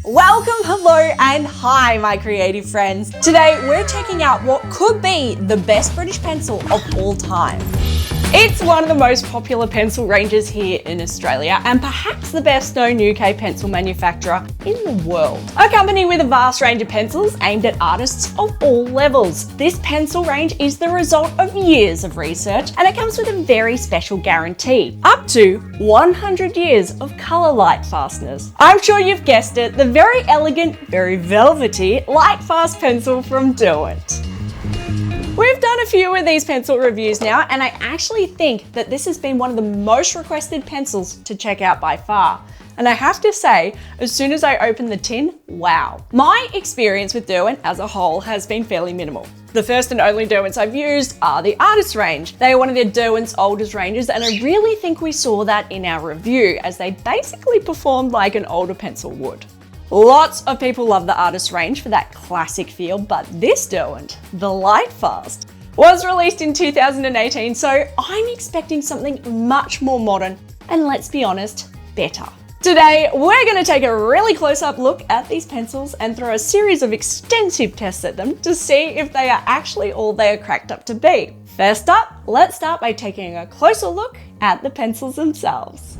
Welcome, hello, and hi, my creative friends. Today, we're checking out what could be the best British pencil of all time. It's one of the most popular pencil ranges here in Australia and perhaps the best known UK pencil manufacturer in the world. A company with a vast range of pencils aimed at artists of all levels. This pencil range is the result of years of research and it comes with a very special guarantee, up to 100 years of colour light fastness. I'm sure you've guessed it, the very elegant, very velvety Lightfast pencil from Derwent. We've done a few of these pencil reviews now, and I actually think that this has been one of the most requested pencils to check out by far. And I have to say, as soon as I opened the tin, wow. My experience with Derwent as a whole has been fairly minimal. The first and only Derwents I've used are the Artist range. They are one of the Derwent's oldest ranges, and I really think we saw that in our review, as they basically performed like an older pencil would. Lots of people love the Artist range for that classic feel, but this Derwent, the Lightfast, was released in 2018, so I'm expecting something much more modern and, let's be honest, better. Today, we're going to take a really close-up look at these pencils and throw a series of extensive tests at them to see if they are actually all they are cracked up to be. First up, let's start by taking a closer look at the pencils themselves.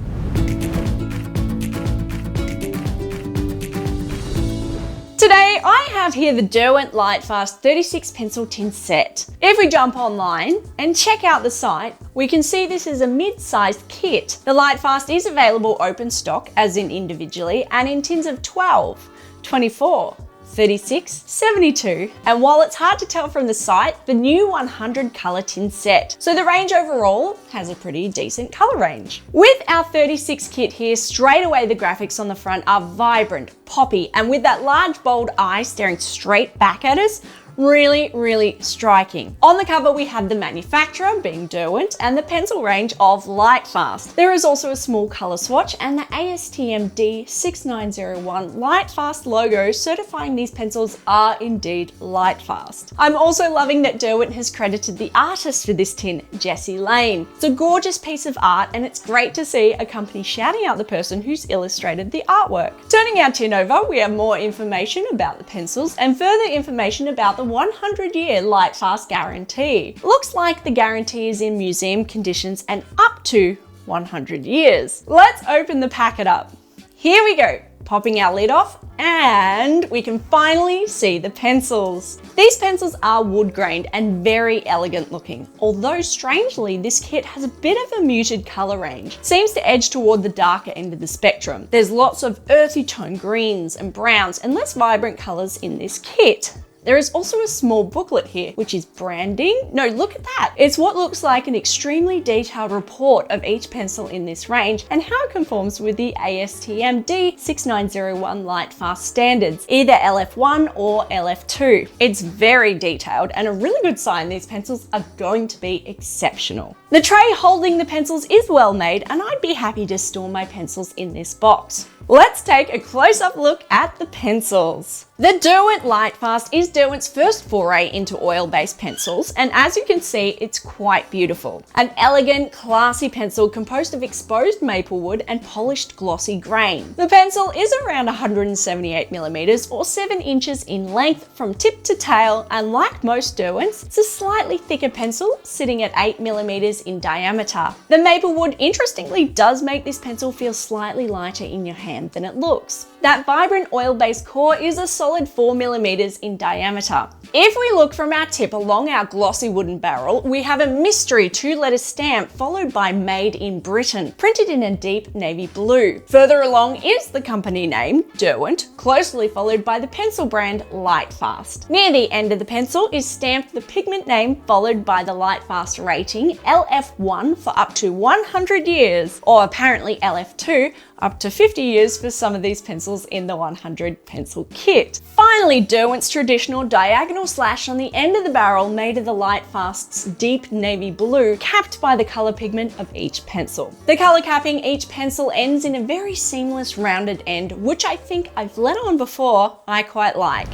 Today, I have here the Derwent Lightfast 36 pencil tin set. If we jump online and check out the site, we can see this is a mid-sized kit. The Lightfast is available open stock, as in individually, and in tins of 12, 24, 36, 72, and while it's hard to tell from the site, the new 100 colour tin set. So the range overall has a pretty decent colour range. With our 36 kit here, straight away the graphics on the front are vibrant, poppy, and with that large bold eye staring straight back at us, really striking. On the cover we have the manufacturer, being Derwent, and the pencil range of Lightfast. There is also a small colour swatch and the ASTM D6901 Lightfast logo certifying these pencils are indeed Lightfast. I'm also loving that Derwent has credited the artist for this tin, Jessie Lane. It's a gorgeous piece of art and it's great to see a company shouting out the person who's illustrated the artwork. Turning our tin over, we have more information about the pencils and further information about the 100-year Lightfast guarantee. Looks like the guarantee is in museum conditions and up to 100 years. Let's open the packet up. Here we go, popping our lid off, and we can finally see the pencils. These pencils are wood grained and very elegant looking, although strangely this kit has a bit of a muted colour range. Seems to edge toward the darker end of the spectrum. There's lots of earthy tone greens and browns and less vibrant colours in this kit. There is also a small booklet here, which is branding. No, look at that. It's what looks like an extremely detailed report of each pencil in this range and how it conforms with the ASTM D6901 Lightfast standards, either LF1 or LF2. It's very detailed and a really good sign these pencils are going to be exceptional. The tray holding the pencils is well made and I'd be happy to store my pencils in this box. Let's take a close-up look at the pencils. The Derwent Lightfast is Derwent's first foray into oil-based pencils, and as you can see, it's quite beautiful. An elegant, classy pencil composed of exposed maple wood and polished glossy grain. The pencil is around 178mm or 7 inches in length from tip to tail, and like most Derwents, it's a slightly thicker pencil, sitting at 8mm in diameter. The maple wood, interestingly, does make this pencil feel slightly lighter in your hand than it looks. That vibrant oil-based core is a solid 4mm in diameter. If we look from our tip along our glossy wooden barrel, we have a mystery 2-letter stamp followed by Made in Britain, printed in a deep navy blue. Further along is the company name, Derwent, closely followed by the pencil brand Lightfast. Near the end of the pencil is stamped the pigment name followed by the Lightfast rating, LF1 for up to 100 years, or apparently LF2 up to 50 years for some of these pencils in the 100 pencil kit. Finally, Derwent's traditional diagonal slash on the end of the barrel made of the Lightfast's deep navy blue, capped by the colour pigment of each pencil. The colour capping each pencil ends in a very seamless rounded end, which I think I've let on before I quite like.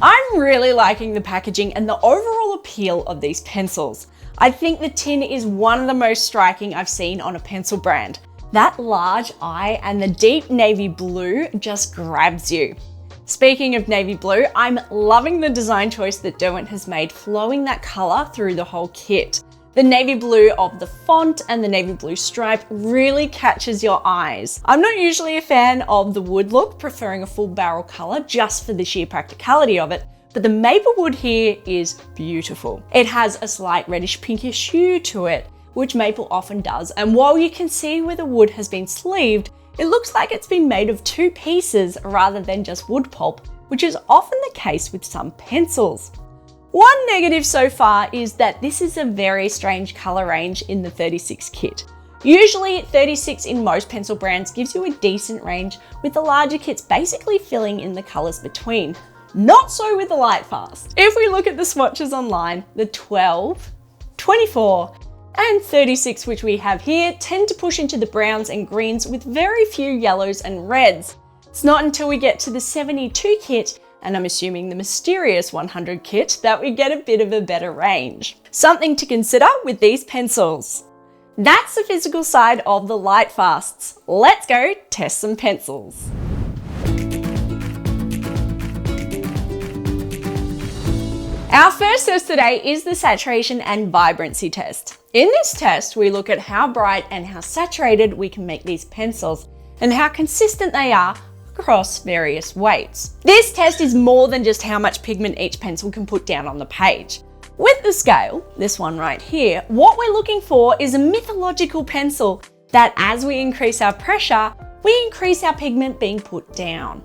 I'm really liking the packaging and the overall appeal of these pencils. I think the tin is one of the most striking I've seen on a pencil brand. That large eye and the deep navy blue just grabs you. Speaking of navy blue, I'm loving the design choice that Derwent has made, flowing that color through the whole kit. The navy blue of the font and the navy blue stripe really catches your eyes. I'm not usually a fan of the wood look, preferring a full barrel color just for the sheer practicality of it, but the maple wood here is beautiful. It has a slight reddish pinkish hue to it, which maple often does, and while you can see where the wood has been sleeved, it looks like it's been made of two pieces rather than just wood pulp, which is often the case with some pencils. One negative so far is that this is a very strange color range in the 36 kit. Usually 36 in most pencil brands gives you a decent range, with the larger kits basically filling in the colors between. Not so with the Lightfast. If we look at the swatches online, the 12, 24, and 36 which we have here tend to push into the browns and greens with very few yellows and reds. It's not until we get to the 72 kit, and I'm assuming the mysterious 100 kit, that we get a bit of a better range. Something to consider with these pencils. That's the physical side of the Lightfasts. Let's go test some pencils. Our first test today is the saturation and vibrancy test. In this test, we look at how bright and how saturated we can make these pencils and how consistent they are across various weights. This test is more than just how much pigment each pencil can put down on the page. With the scale, this one right here, what we're looking for is a mythological pencil that as we increase our pressure, we increase our pigment being put down.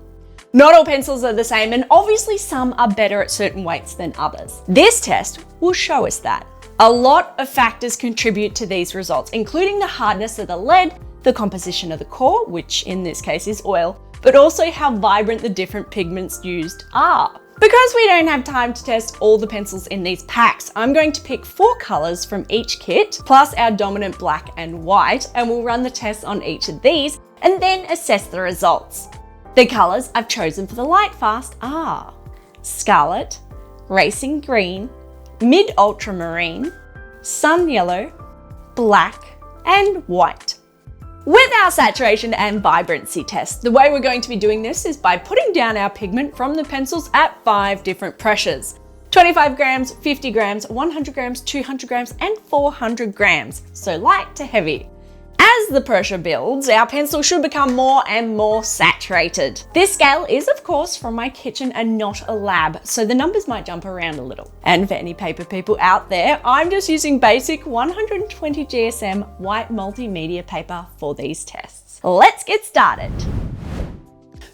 Not all pencils are the same, and obviously some are better at certain weights than others. This test will show us that. A lot of factors contribute to these results, including the hardness of the lead, the composition of the core, which in this case is oil, but also how vibrant the different pigments used are. Because we don't have time to test all the pencils in these packs, I'm going to pick 4 colors from each kit, plus our dominant black and white, and we'll run the tests on each of these and then assess the results. The colors I've chosen for the Lightfast are Scarlet, Racing Green, Mid Ultramarine, Sun Yellow, Black, and White. With our saturation and vibrancy test, the way we're going to be doing this is by putting down our pigment from the pencils at 5 different pressures. 25 grams, 50 grams, 100 grams, 200 grams, and 400 grams, so light to heavy. As the pressure builds, our pencil should become more and more saturated. This scale is of course from my kitchen and not a lab, so the numbers might jump around a little. And for any paper people out there, I'm just using basic 120 GSM white multimedia paper for these tests. Let's get started.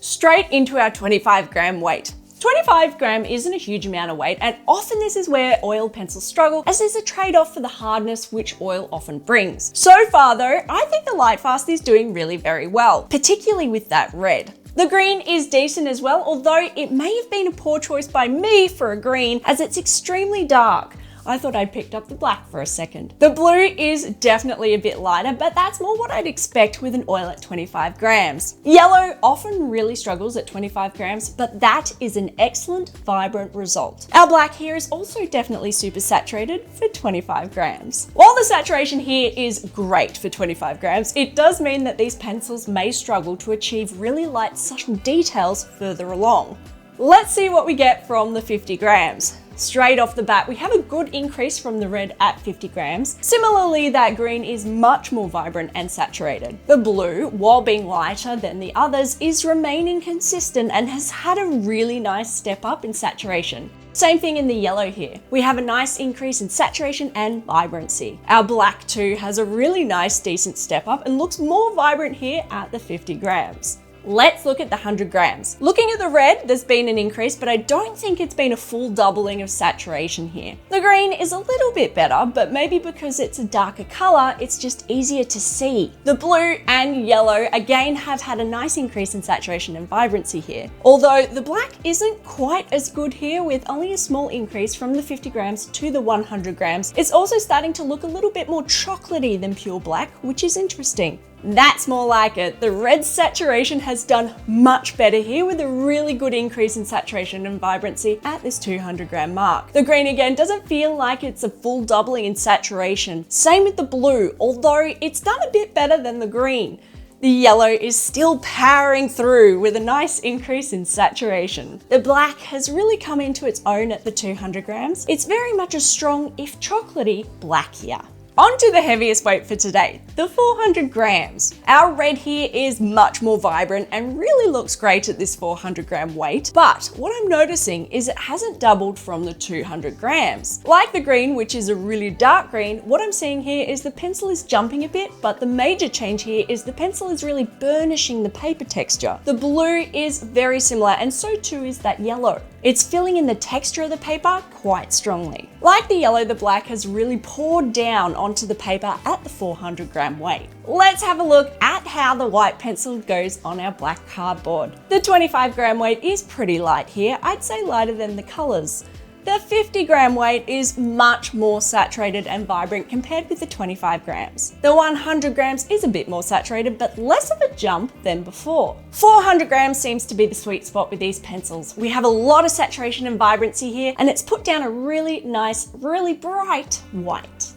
Straight into our 25 gram weight. 25 gram isn't a huge amount of weight, and often this is where oil pencils struggle, as there's a trade-off for the hardness which oil often brings. So far though, I think the Lightfast is doing really very well, particularly with that red. The green is decent as well, although it may have been a poor choice by me for a green, as it's extremely dark. I thought I'd picked up the black for a second. The blue is definitely a bit lighter, but that's more what I'd expect with an oil at 25 grams. Yellow often really struggles at 25 grams, but that is an excellent, vibrant result. Our black here is also definitely super saturated for 25 grams. While the saturation here is great for 25 grams, it does mean that these pencils may struggle to achieve really light, subtle details further along. Let's see what we get from the 50 grams. Straight off the bat, we have a good increase from the red at 50 grams. Similarly, that green is much more vibrant and saturated. The blue, while being lighter than the others, is remaining consistent and has had a really nice step up in saturation. Same thing in the yellow here. We have a nice increase in saturation and vibrancy. Our black too has a really nice decent step up and looks more vibrant here at the 50 grams. Let's look at the 100 grams. Looking at the red, there's been an increase, but I don't think it's been a full doubling of saturation here. The green is a little bit better, but maybe because it's a darker color, it's just easier to see. The blue and yellow again have had a nice increase in saturation and vibrancy here. Although the black isn't quite as good here, with only a small increase from the 50 grams to the 100 grams. It's also starting to look a little bit more chocolatey than pure black, which is interesting. That's more like it. The red saturation has done much better here with a really good increase in saturation and vibrancy at this 200 gram mark. The green again doesn't feel like it's a full doubling in saturation. Same with the blue, although it's done a bit better than the green. The yellow is still powering through with a nice increase in saturation. The black has really come into its own at the 200 grams. It's very much a strong, if chocolatey, black here. On to the heaviest weight for today, the 400 grams. Our red here is much more vibrant and really looks great at this 400 gram weight, but what I'm noticing is it hasn't doubled from the 200 grams. Like the green, which is a really dark green, what I'm seeing here is the pencil is jumping a bit, but the major change here is the pencil is really burnishing the paper texture. The blue is very similar, and so too is that yellow. It's filling in the texture of the paper quite strongly. Like the yellow, the black has really poured down onto the paper at the 400 gram weight. Let's have a look at how the white pencil goes on our black cardboard. The 25 gram weight is pretty light here. I'd say lighter than the colors. The 50 gram weight is much more saturated and vibrant compared with the 25 grams. The 100 grams is a bit more saturated, but less of a jump than before. 400 grams seems to be the sweet spot with these pencils. We have a lot of saturation and vibrancy here, and it's put down a really nice, really bright white.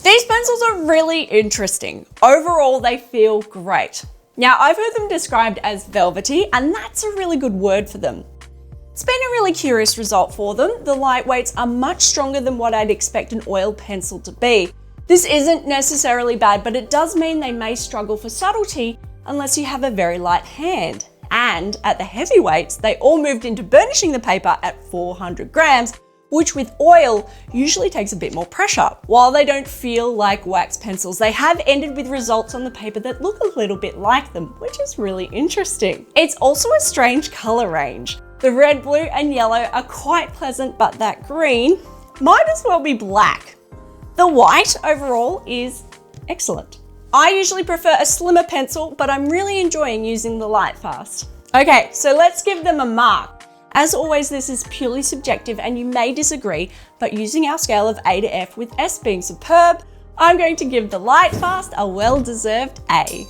These pencils are really interesting. Overall, they feel great. Now, I've heard them described as velvety, and that's a really good word for them. It's been a really curious result for them. The lightweights are much stronger than what I'd expect an oil pencil to be. This isn't necessarily bad, but it does mean they may struggle for subtlety unless you have a very light hand. And at the heavyweights, they all moved into burnishing the paper at 400 grams, which with oil usually takes a bit more pressure. While they don't feel like wax pencils, they have ended with results on the paper that look a little bit like them, which is really interesting. It's also a strange color range. The red, blue, and yellow are quite pleasant, but that green might as well be black. The white overall is excellent. I usually prefer a slimmer pencil, but I'm really enjoying using the Lightfast. Okay, so let's give them a mark. As always, this is purely subjective and you may disagree, but using our scale of A to F with S being superb, I'm going to give the Lightfast a well-deserved A.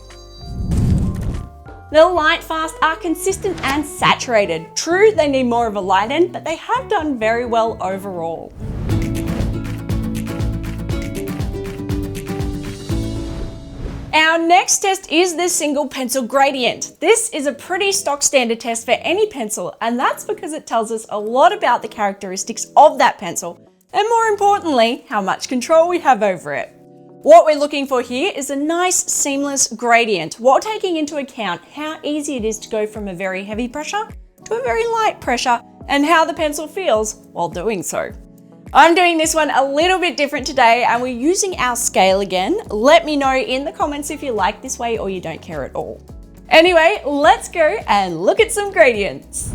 The Lightfast are consistent and saturated. True, they need more of a light end, but they have done very well overall. Our next test is the single pencil gradient. This is a pretty stock standard test for any pencil, and that's because it tells us a lot about the characteristics of that pencil, and more importantly, how much control we have over it. What we're looking for here is a nice seamless gradient while taking into account how easy it is to go from a very heavy pressure to a very light pressure and how the pencil feels while doing so. I'm doing this one a little bit different today and we're using our scale again. Let me know in the comments if you like this way or you don't care at all. Anyway, let's go and look at some gradients.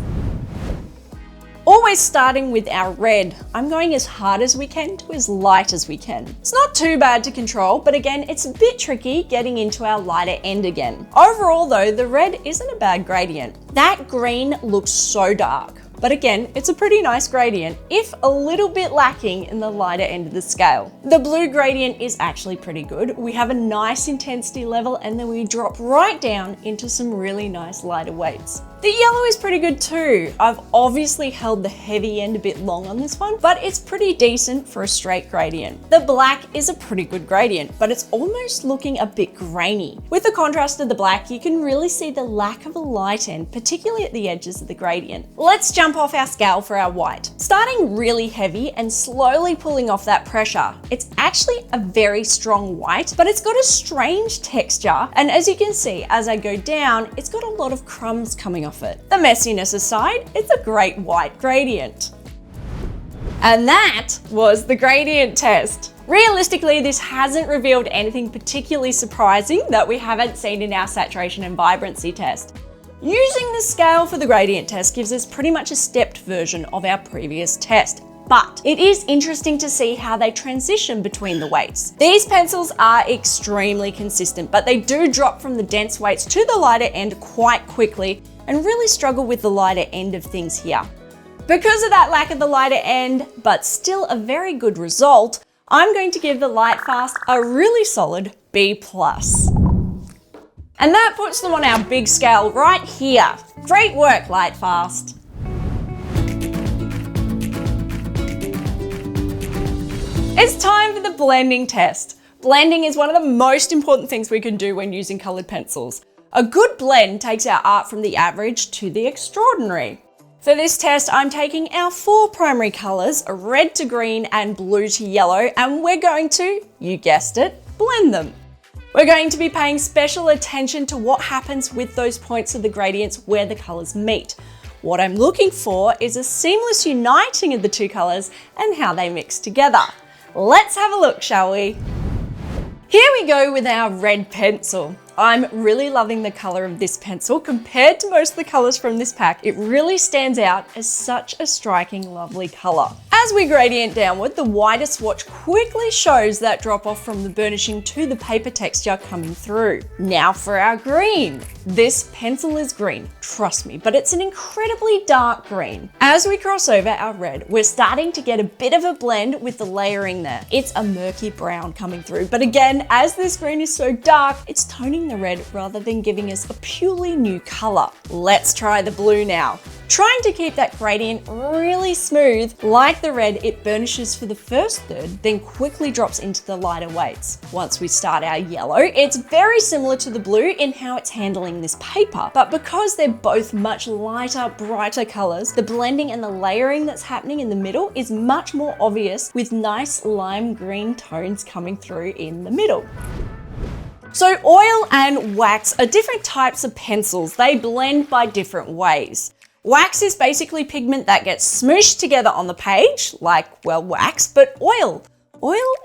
Always starting with our red, I'm going as hard as we can to as light as we can. It's not too bad to control, but again, it's a bit tricky getting into our lighter end again. Overall though, the red isn't a bad gradient. That green looks so dark. But again, it's a pretty nice gradient, if a little bit lacking in the lighter end of the scale. The blue gradient is actually pretty good. We have a nice intensity level and then we drop right down into some really nice lighter weights. The yellow is pretty good too. I've obviously held the heavy end a bit long on this one, but it's pretty decent for a straight gradient. The black is a pretty good gradient, but it's almost looking a bit grainy. With the contrast of the black, you can really see the lack of a light end, particularly at the edges of the gradient. Let's jump off our scale for our white. Starting really heavy and slowly pulling off that pressure. It's actually a very strong white, but it's got a strange texture. And as you can see, as I go down, it's got a lot of crumbs coming off it. The messiness aside, it's a great white gradient. And that was the gradient test. Realistically, this hasn't revealed anything particularly surprising that we haven't seen in our saturation and vibrancy test. Using the scale for the gradient test gives us pretty much a stepped version of our previous test. But it is interesting to see how they transition between the weights. These pencils are extremely consistent, but they do drop from the dense weights to the lighter end quite quickly and really struggle with the lighter end of things here. Because of that lack of the lighter end, but still a very good result, I'm going to give the Lightfast a really solid B+. And that puts them on our big scale right here. Great work, Lightfast. It's time for the blending test. Blending is one of the most important things we can do when using coloured pencils. A good blend takes our art from the average to the extraordinary. For this test, I'm taking our 4 primary colours, red to green and blue to yellow, and we're going to, you guessed it, blend them. We're going to be paying special attention to what happens with those points of the gradients where the colours meet. What I'm looking for is a seamless uniting of the 2 colours and how they mix together. Let's have a look, shall we? Here we go with our red pencil. I'm really loving the colour of this pencil. Compared to most of the colours from this pack, it really stands out as such a striking, lovely colour. As we gradient downward, the wider swatch quickly shows that drop off from the burnishing to the paper texture coming through. Now for our green. This pencil is green, trust me, but it's an incredibly dark green. As we cross over our red, we're starting to get a bit of a blend with the layering there. It's a murky brown coming through, but again, as this green is so dark, it's toning the red rather than giving us a purely new colour. Let's try the blue now. Trying to keep that gradient really smooth, like the red, it burnishes for the first third, then quickly drops into the lighter weights. Once we start our yellow, it's very similar to the blue in how it's handling this paper, but because they're both much lighter, brighter colours, the blending and the layering that's happening in the middle is much more obvious with nice lime green tones coming through in the middle. So oil and wax are different types of pencils. They blend by different ways. Wax is basically pigment that gets smooshed together on the page, like, well, wax, but oil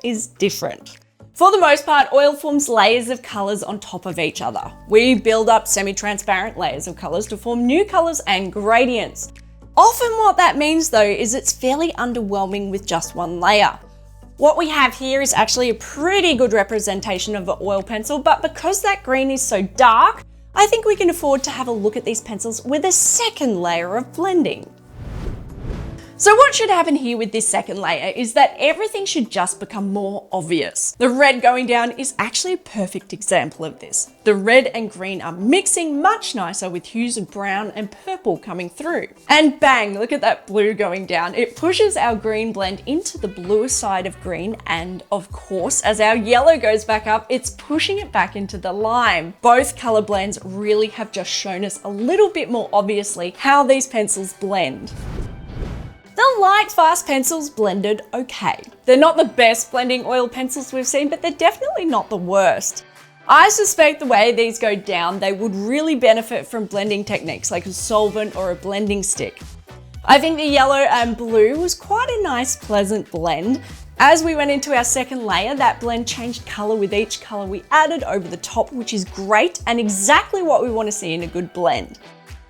is different. For the most part, oil forms layers of colours on top of each other. We build up semi-transparent layers of colours to form new colours and gradients. Often what that means though is it's fairly underwhelming with just one layer. What we have here is actually a pretty good representation of an oil pencil, but because that green is so dark, I think we can afford to have a look at these pencils with a second layer of blending. So what should happen here with this second layer is that everything should just become more obvious. The red going down is actually a perfect example of this. The red and green are mixing much nicer with hues of brown and purple coming through. And bang, look at that blue going down. It pushes our green blend into the bluer side of green, and of course, as our yellow goes back up, it's pushing it back into the lime. Both color blends really have just shown us a little bit more obviously how these pencils blend. The Lightfast pencils blended okay. They're not the best blending oil pencils we've seen, but they're definitely not the worst. I suspect the way these go down, they would really benefit from blending techniques like a solvent or a blending stick. I think the yellow and blue was quite a nice, pleasant blend. As we went into our second layer, that blend changed color with each color we added over the top, which is great and exactly what we want to see in a good blend.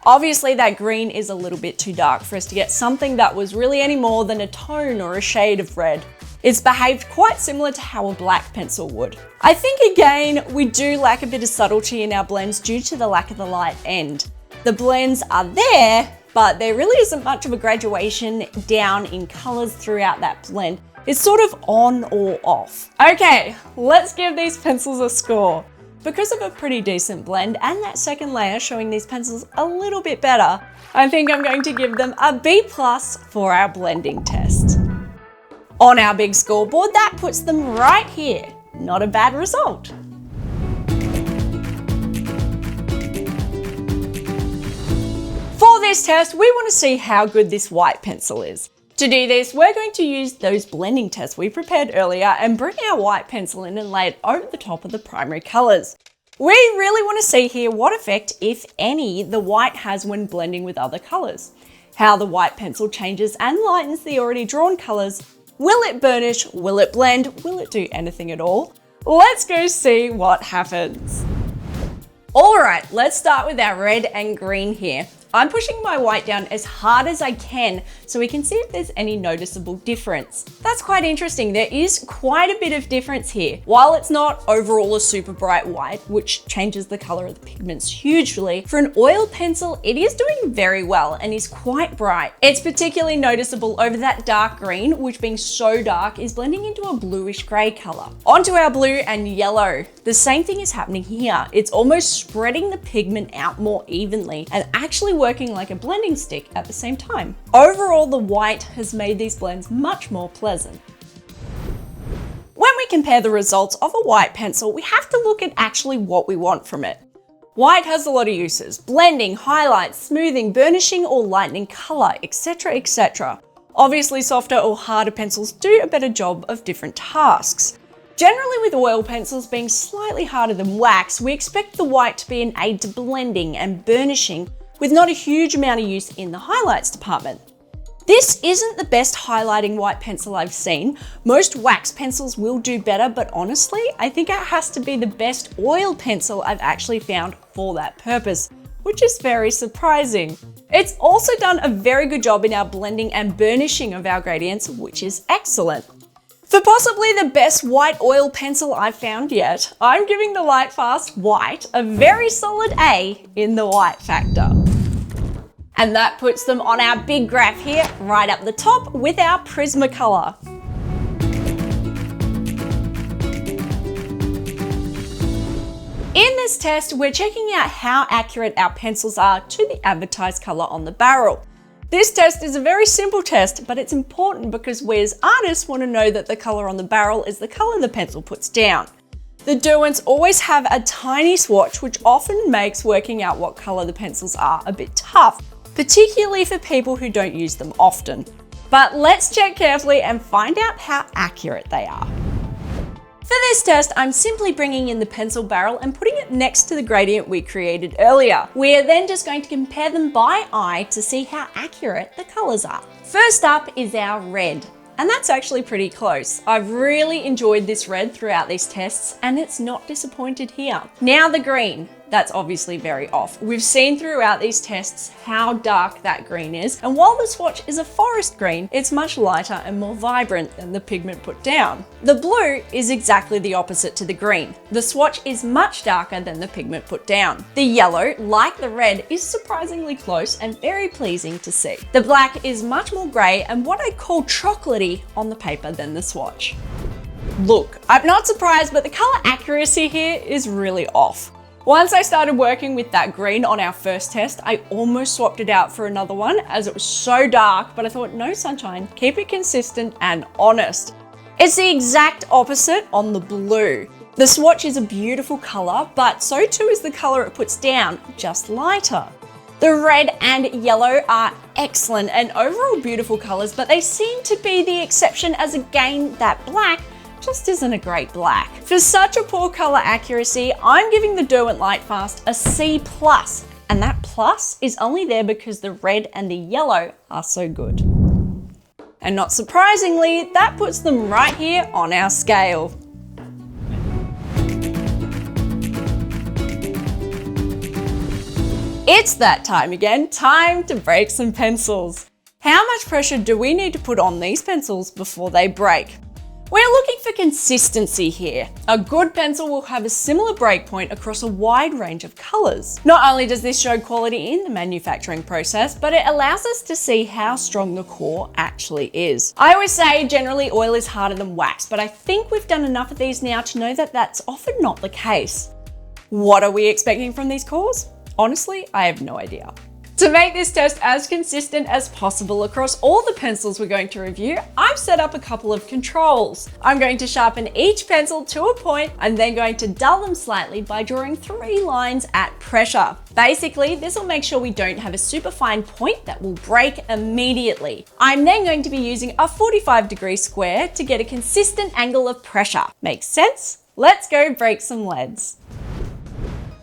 Obviously that green is a little bit too dark for us to get something that was really any more than a tone or a shade of red. It's behaved quite similar to how a black pencil would. I think again, we do lack a bit of subtlety in our blends due to the lack of the light end. The blends are there, but there really isn't much of a graduation down in colors throughout that blend. It's sort of on or off. Okay, let's give these pencils a score. Because of a pretty decent blend and that second layer showing these pencils a little bit better, I think I'm going to give them a B+ for our blending test. On our big scoreboard, that puts them right here. Not a bad result. For this test, we want to see how good this white pencil is. To do this, we're going to use those blending tests we prepared earlier and bring our white pencil in and lay it over the top of the primary colours. We really want to see here what effect, if any, the white has when blending with other colours. How the white pencil changes and lightens the already drawn colours. Will it burnish? Will it blend? Will it do anything at all? Let's go see what happens. Alright, let's start with our red and green here. I'm pushing my white down as hard as I can so we can see if there's any noticeable difference. That's quite interesting. There is quite a bit of difference here. While it's not overall a super bright white, which changes the color of the pigments hugely, for an oil pencil, it is doing very well and is quite bright. It's particularly noticeable over that dark green, which being so dark is blending into a bluish gray color. Onto our blue and yellow. The same thing is happening here. It's almost spreading the pigment out more evenly and actually working like a blending stick at the same time. Overall, the white has made these blends much more pleasant. When we compare the results of a white pencil, we have to look at actually what we want from it. White has a lot of uses: blending, highlights, smoothing, burnishing or lightening color, etc, etc. Obviously, softer or harder pencils do a better job of different tasks. Generally, with oil pencils being slightly harder than wax, we expect the white to be an aid to blending and burnishing, with not a huge amount of use in the highlights department. This isn't the best highlighting white pencil I've seen. Most wax pencils will do better, but honestly, I think it has to be the best oil pencil I've actually found for that purpose, which is very surprising. It's also done a very good job in our blending and burnishing of our gradients, which is excellent. For possibly the best white oil pencil I've found yet, I'm giving the Lightfast White a very solid A in the white factor. And that puts them on our big graph here, right up the top with our Prismacolor. In this test, we're checking out how accurate our pencils are to the advertised color on the barrel. This test is a very simple test, but it's important because we as artists want to know that the color on the barrel is the color the pencil puts down. The Derwents always have a tiny swatch, which often makes working out what color the pencils are a bit tough, particularly for people who don't use them often. But let's check carefully and find out how accurate they are. For this test, I'm simply bringing in the pencil barrel and putting it next to the gradient we created earlier. We are then just going to compare them by eye to see how accurate the colors are. First up is our red. And that's actually pretty close. I've really enjoyed this red throughout these tests and it's not disappointed here. Now the green. That's obviously very off. We've seen throughout these tests how dark that green is, and while the swatch is a forest green, it's much lighter and more vibrant than the pigment put down. The blue is exactly the opposite to the green. The swatch is much darker than the pigment put down. The yellow, like the red, is surprisingly close and very pleasing to see. The black is much more grey and what I call chocolatey on the paper than the swatch. Look, I'm not surprised, but the colour accuracy here is really off. Once I started working with that green on our first test, I almost swapped it out for another one as it was so dark, but I thought, no sunshine, keep it consistent and honest. It's the exact opposite on the blue. The swatch is a beautiful color, but so too is the color it puts down, just lighter. The red and yellow are excellent and overall beautiful colors, but they seem to be the exception, as again, that black just isn't a great black. For such a poor color accuracy, I'm giving the Derwent Lightfast a C+, and that plus is only there because the red and the yellow are so good. And not surprisingly, that puts them right here on our scale. It's that time again, time to break some pencils. How much pressure do we need to put on these pencils before they break? We're looking for consistency here. A good pencil will have a similar breakpoint across a wide range of colors. Not only does this show quality in the manufacturing process, but it allows us to see how strong the core actually is. I always say generally oil is harder than wax, but I think we've done enough of these now to know that that's often not the case. What are we expecting from these cores? Honestly, I have no idea. To make this test as consistent as possible across all the pencils we're going to review, I've set up a couple of controls. I'm going to sharpen each pencil to a point and then going to dull them slightly by drawing 3 lines at pressure. Basically, this will make sure we don't have a super fine point that will break immediately. I'm then going to be using a 45-degree square to get a consistent angle of pressure. Makes sense? Let's go break some leads.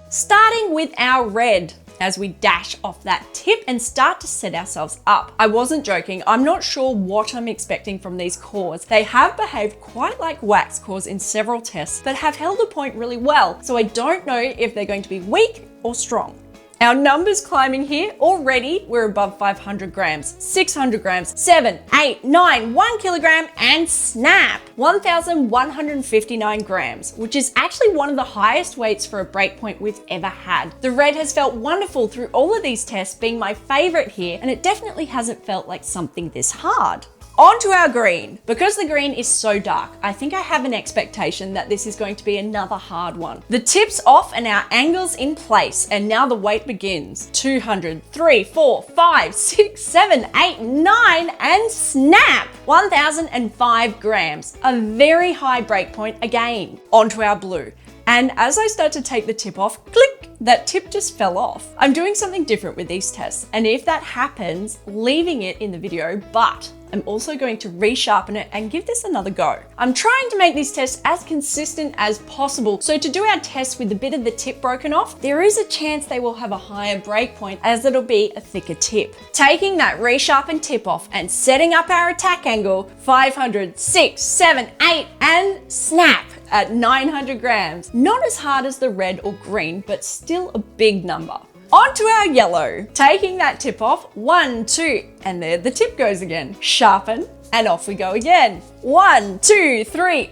Starting with our red, as we dash off that tip and start to set ourselves up. I wasn't joking, I'm not sure what I'm expecting from these cores. They have behaved quite like wax cores in several tests, but have held a point really well, so I don't know if they're going to be weak or strong. Our numbers climbing here. Already we're above 500 grams, 600 grams, 7, 8, 9, 1 kilogram, and snap, 1,159 grams, which is actually one of the highest weights for a breakpoint we've ever had. The red has felt wonderful through all of these tests, being my favorite here, and it definitely hasn't felt like something this hard. On to our green. Because the green is so dark, I think I have an expectation that this is going to be another hard one. The tip's off and our angle's in place, and now the weight begins. 200, 3, 4, 5, 6, 7, 8, 9, and snap! 1,005 grams. A very high breakpoint again. On to our blue. And as I start to take the tip off, click, that tip just fell off. I'm doing something different with these tests, and if that happens, leaving it in the video, but I'm also going to resharpen it and give this another go. I'm trying to make these tests as consistent as possible, so to do our test with a bit of the tip broken off, there is a chance they will have a higher breakpoint as it'll be a thicker tip. Taking that resharpened tip off and setting up our attack angle, 500, 6, 7, 8, and snap at 900 grams. Not as hard as the red or green, but still a big number. On to our yellow. Taking that tip off, 1, 2, and there the tip goes again. Sharpen, and off we go again. 1, 2, 3.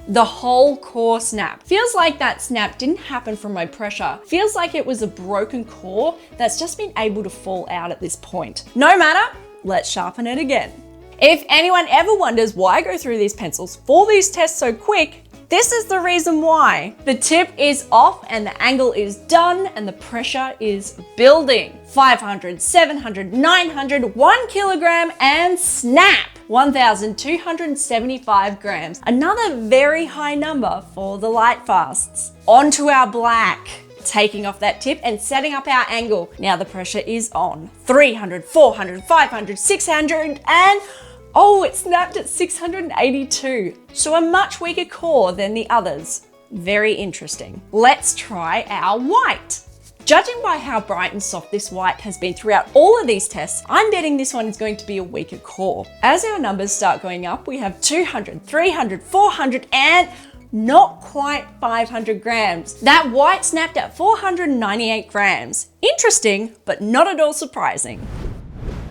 The whole core snap. Feels like that snap didn't happen from my pressure. Feels like it was a broken core that's just been able to fall out at this point. No matter, let's sharpen it again. If anyone ever wonders why I go through these pencils for these tests so quick, this is the reason why. The tip is off and the angle is done and the pressure is building. 500, 700, 900, 1 kilogram, and snap! 1,275 grams. Another very high number for the Lightfasts. On to our black. Taking off that tip and setting up our angle. Now the pressure is on. 300, 400, 500, 600, and oh, it snapped at 682. So a much weaker core than the others. Very interesting. Let's try our white. Judging by how bright and soft this white has been throughout all of these tests, I'm betting this one is going to be a weaker core. As our numbers start going up, we have 200, 300, 400, and not quite 500 grams. That white snapped at 498 grams. Interesting, but not at all surprising.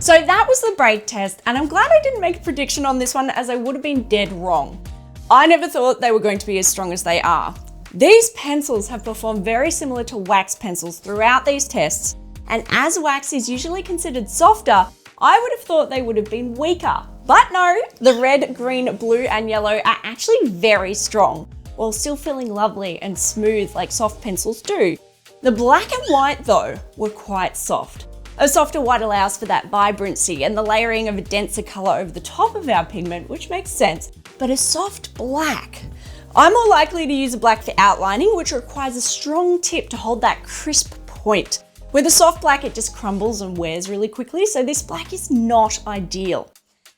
So that was the break test, and I'm glad I didn't make a prediction on this one as I would have been dead wrong. I never thought they were going to be as strong as they are. These pencils have performed very similar to wax pencils throughout these tests, and as wax is usually considered softer, I would have thought they would have been weaker. But no, the red, green, blue, and yellow are actually very strong, while still feeling lovely and smooth like soft pencils do. The black and white, though, were quite soft. A softer white allows for that vibrancy and the layering of a denser color over the top of our pigment, which makes sense, but a soft black. I'm more likely to use a black for outlining, which requires a strong tip to hold that crisp point. With a soft black, it just crumbles and wears really quickly, so this black is not ideal.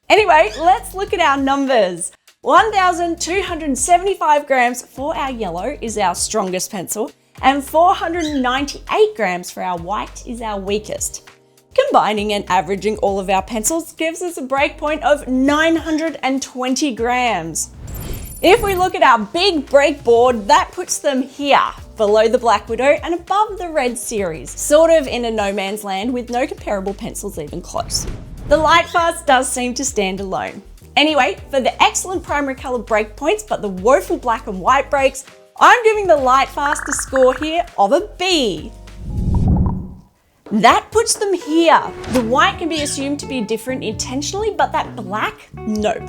Anyway, let's look at our numbers. 1,275 grams for our yellow is our strongest pencil, and 498 grams for our white is our weakest. Combining and averaging all of our pencils gives us a breakpoint of 920 grams. If we look at our big break board, that puts them here, below the Black Widow and above the Red series, sort of in a no man's land with no comparable pencils even close. The Lightfast does seem to stand alone. Anyway, for the excellent primary color breakpoints but the woeful black and white breaks, I'm giving the Lightfast a score here of a B. That puts them here. The white can be assumed to be different intentionally, but that black, nope.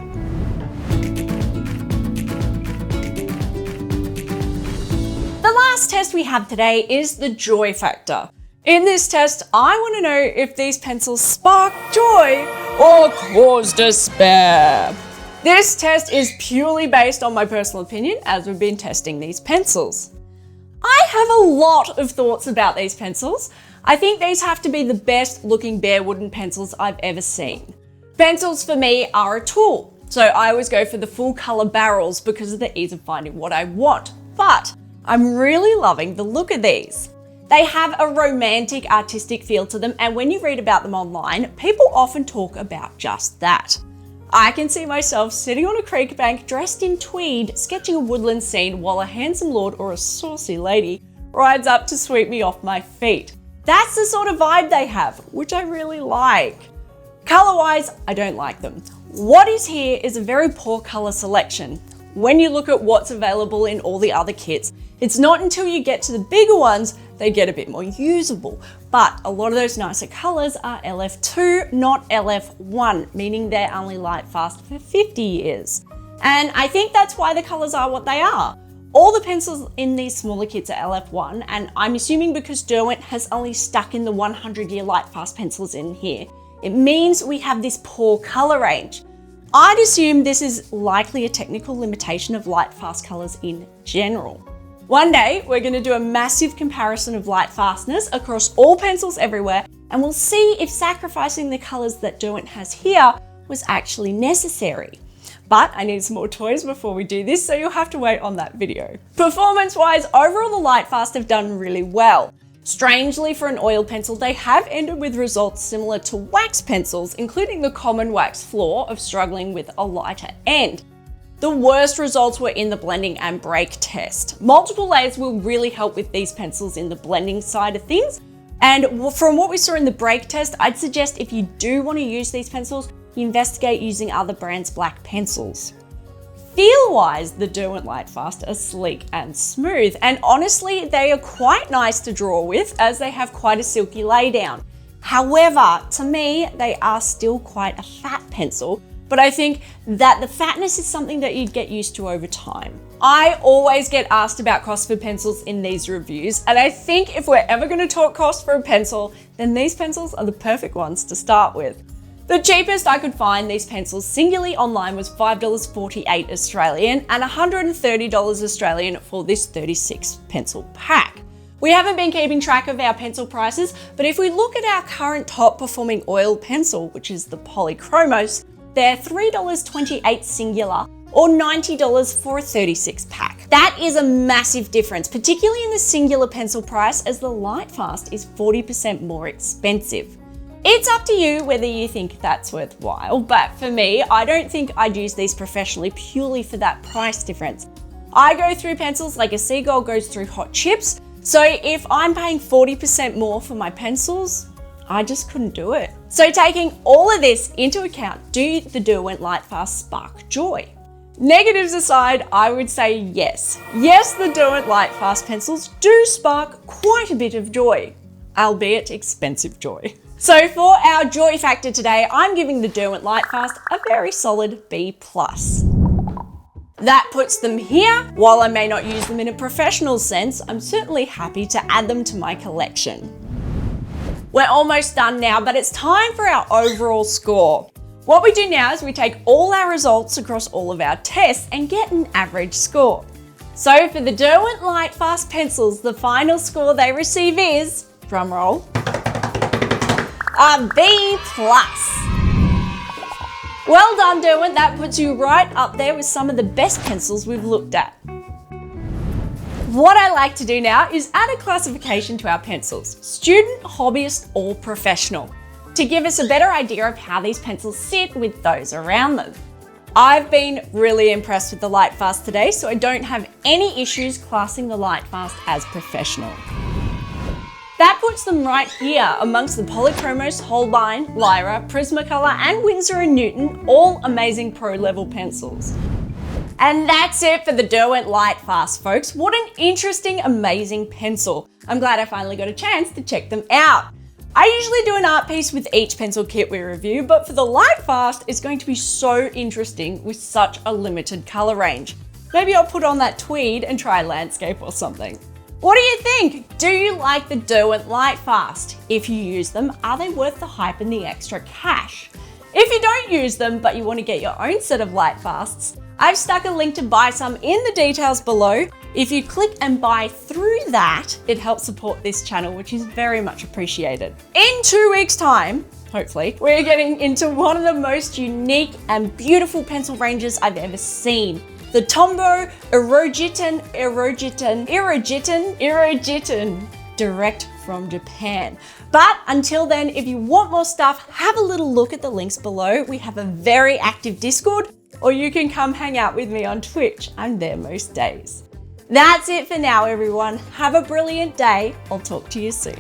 The last test we have today is the joy factor. In this test, I want to know if these pencils spark joy or cause despair. This test is purely based on my personal opinion as we've been testing these pencils. I have a lot of thoughts about these pencils. I think these have to be the best looking bare wooden pencils I've ever seen. Pencils for me are a tool, so I always go for the full color barrels because of the ease of finding what I want. But I'm really loving the look of these. They have a romantic, artistic feel to them, and when you read about them online, people often talk about just that. I can see myself sitting on a creek bank dressed in tweed, sketching a woodland scene while a handsome lord or a saucy lady rides up to sweep me off my feet. That's the sort of vibe they have, which I really like. Color-wise, I don't like them. What is here is a very poor color selection. When you look at what's available in all the other kits, it's not until you get to the bigger ones they get a bit more usable. But a lot of those nicer colors are LF2, not LF1, meaning they're only Lightfast for 50 years. And I think that's why the colors are what they are. All the pencils in these smaller kits are LF1, and I'm assuming because Derwent has only stuck in the 100-year Lightfast pencils in here, it means we have this poor color range. I'd assume this is likely a technical limitation of Lightfast colors in general. One day, we're going to do a massive comparison of light fastness across all pencils everywhere, and we'll see if sacrificing the colors that Derwent has here was actually necessary. But I need some more toys before we do this, so you'll have to wait on that video. Performance-wise, overall the Lightfast have done really well. Strangely, for an oil pencil, they have ended with results similar to wax pencils, including the common wax flaw of struggling with a lighter end. The worst results were in the blending and break test. Multiple layers will really help with these pencils in the blending side of things. And from what we saw in the break test, I'd suggest if you do want to use these pencils, you investigate using other brands' black pencils. Feel-wise, the Derwent Lightfast are sleek and smooth, and honestly, they are quite nice to draw with as they have quite a silky laydown. However, to me, they are still quite a fat pencil, but I think that the fatness is something that you'd get used to over time. I always get asked about cost for pencils in these reviews, and I think if we're ever going to talk cost for a pencil, then these pencils are the perfect ones to start with. The cheapest I could find these pencils singly online was $5.48 Australian and $130 Australian for this 36 pencil pack. We haven't been keeping track of our pencil prices, but if we look at our current top performing oil pencil, which is the Polychromos, they're $3.28 singular or $90 for a 36 pack. That is a massive difference, particularly in the singular pencil price, as the Lightfast is 40% more expensive. It's up to you whether you think that's worthwhile, but for me, I don't think I'd use these professionally purely for that price difference. I go through pencils like a seagull goes through hot chips, so if I'm paying 40% more for my pencils, I just couldn't do it. So taking all of this into account, do the Derwent Lightfast spark joy? Negatives aside, I would say yes. Yes, the Derwent Lightfast pencils do spark quite a bit of joy, albeit expensive joy. So for our joy factor today, I'm giving the Derwent Lightfast a very solid B+. That puts them here. While I may not use them in a professional sense, I'm certainly happy to add them to my collection. We're almost done now, but it's time for our overall score. What we do now is we take all our results across all of our tests and get an average score. So for the Derwent Lightfast pencils, the final score they receive is, drumroll, a B+. Well done, Derwent. That puts you right up there with some of the best pencils we've looked at. What I like to do now is add a classification to our pencils, student, hobbyist, or professional, to give us a better idea of how these pencils sit with those around them. I've been really impressed with the Lightfast today, so I don't have any issues classing the Lightfast as professional. That puts them right here amongst the Polychromos, Holbein, Lyra, Prismacolor, and Winsor & Newton, all amazing pro-level pencils. And that's it for the Derwent Lightfast, folks. What an interesting, amazing pencil. I'm glad I finally got a chance to check them out. I usually do an art piece with each pencil kit we review, but for the Lightfast, it's going to be so interesting with such a limited color range. Maybe I'll put on that tweed and try landscape or something. What do you think? Do you like the Derwent Lightfast? If you use them, are they worth the hype and the extra cash? If you don't use them, but you want to get your own set of Lightfasts, I've stuck a link to buy some in the details below. If you click and buy through that, it helps support this channel, which is very much appreciated. In 2 weeks' time, hopefully, we're getting into one of the most unique and beautiful pencil ranges I've ever seen. The Tombow Erogitan direct from Japan. But until then, if you want more stuff, have a little look at the links below. We have a very active Discord, or you can come hang out with me on Twitch. I'm there most days. That's it for now, everyone. Have a brilliant day. I'll talk to you soon.